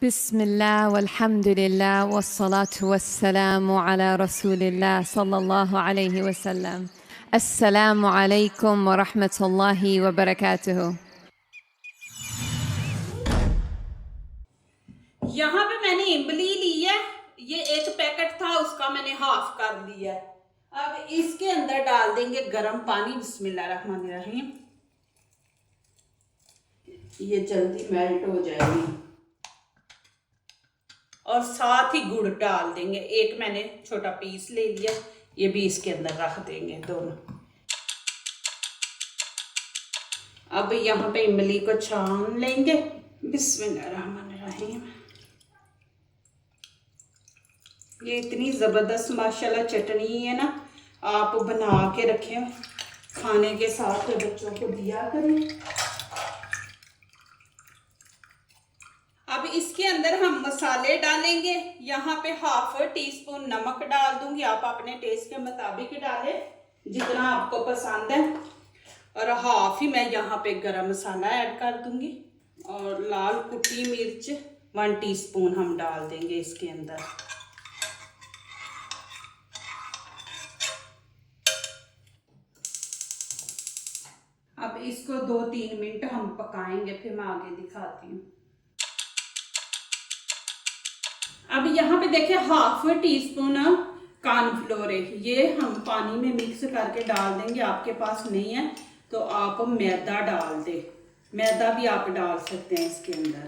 बिस्मिल्लाह वल्हम्दुलिल्लाह वस्सलातु वस्सलामु अला रसूलिल्लाह सल्लल्लाहु अलैहि वसल्लम। अस्सलामु अलैकुम व रहमतुल्लाहि व बरकातुहू। यहाँ पे मैंने इमली ली है, ये एक पैकेट था उसका मैंने हाफ कर लिया है। अब इसके अंदर डाल देंगे गर्म पानी। बिस्मिल्लाहिर्रहमानिर्रहीम। ये जल्दी मेल्ट हो जाएगी और साथ ही गुड़ डाल देंगे। एक मैंने छोटा पीस ले लिया, ये भी इसके अंदर रख देंगे दोनों। अब यहाँ पे इमली को छान लेंगे। बिस्मिल्लाहिर्रहमानिर्रहीम। ये इतनी ज़बरदस्त माशाल्लाह चटनी है ना, आप बना के रखें, खाने के साथ बच्चों को दिया करें। अब इसके अंदर हम मसाले डालेंगे। यहाँ पे हाफ टी-स्पून नमक डाल दूंगी, आप अपने टेस्ट के मुताबिक डालें जितना आपको पसंद है। और हाफ ही मैं यहाँ पे गरम मसाला ऐड कर दूंगी और लाल कुटी मिर्च 1 टीस्पून हम डाल देंगे इसके अंदर। अब इसको 2-3 मिनट हम पकाएंगे, फिर मैं आगे दिखाती हूँ। अब यहाँ पे देखिए हाफ टी-स्पून कॉर्नफ्लोर है, ये हम पानी में मिक्स करके डाल देंगे। आपके पास नहीं है तो आप मैदा डाल दे, मैदा भी आप डाल सकते हैं इसके अंदर।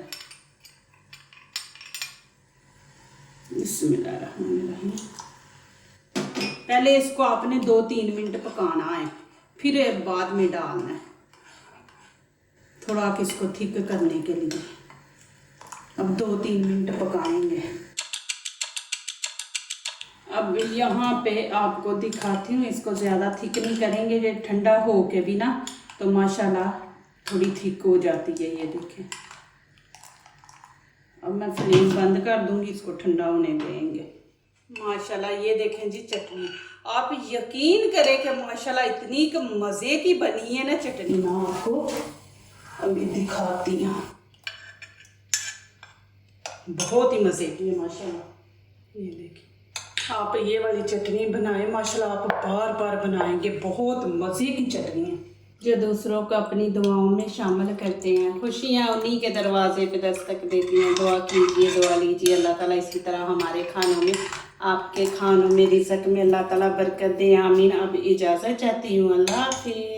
बिस्मिल्लाहिर्रहमानिर्रहीम। पहले इसको आपने 2-3 मिनट पकाना है, फिर बाद में डालना है, थोड़ा इसको थिक करने के लिए। अब 2-3 मिनट पकाएंगे। अब यहाँ पे आपको दिखाती हूँ, इसको ज़्यादा थिक नहीं करेंगे, ये ठंडा हो के भी ना तो माशाल्लाह थोड़ी थिक हो जाती है। ये देखें, अब मैं फ्लेम बंद कर दूँगी, इसको ठंडा होने देंगे। माशाल्लाह ये देखें जी चटनी, आप यकीन करें कि माशाल्लाह इतनी मज़े की बनी है ना चटनी। मैं आपको अभी दिखाती हूँ, बहुत ही मज़े की है माशाल्लाह। ये देखिए, आप ये वाली चटनी बनाएं, माशाल्लाह आप बार बार बनाएंगे, बहुत मज़े की चटनी है। जो दूसरों को अपनी दुआओं में शामिल करते हैं, खुशियाँ उन्हीं के दरवाजे पे दस्तक देती हैं। दुआ कीजिए, दुआ लीजिए, अल्लाह ताला इसी तरह हमारे खानों में, आपके खानों में, रिज़्क़ में अल्लाह ताला बरकत दे। आमीन। अब इजाज़त चाहती हूँ, अल्लाह हाफ़िज़।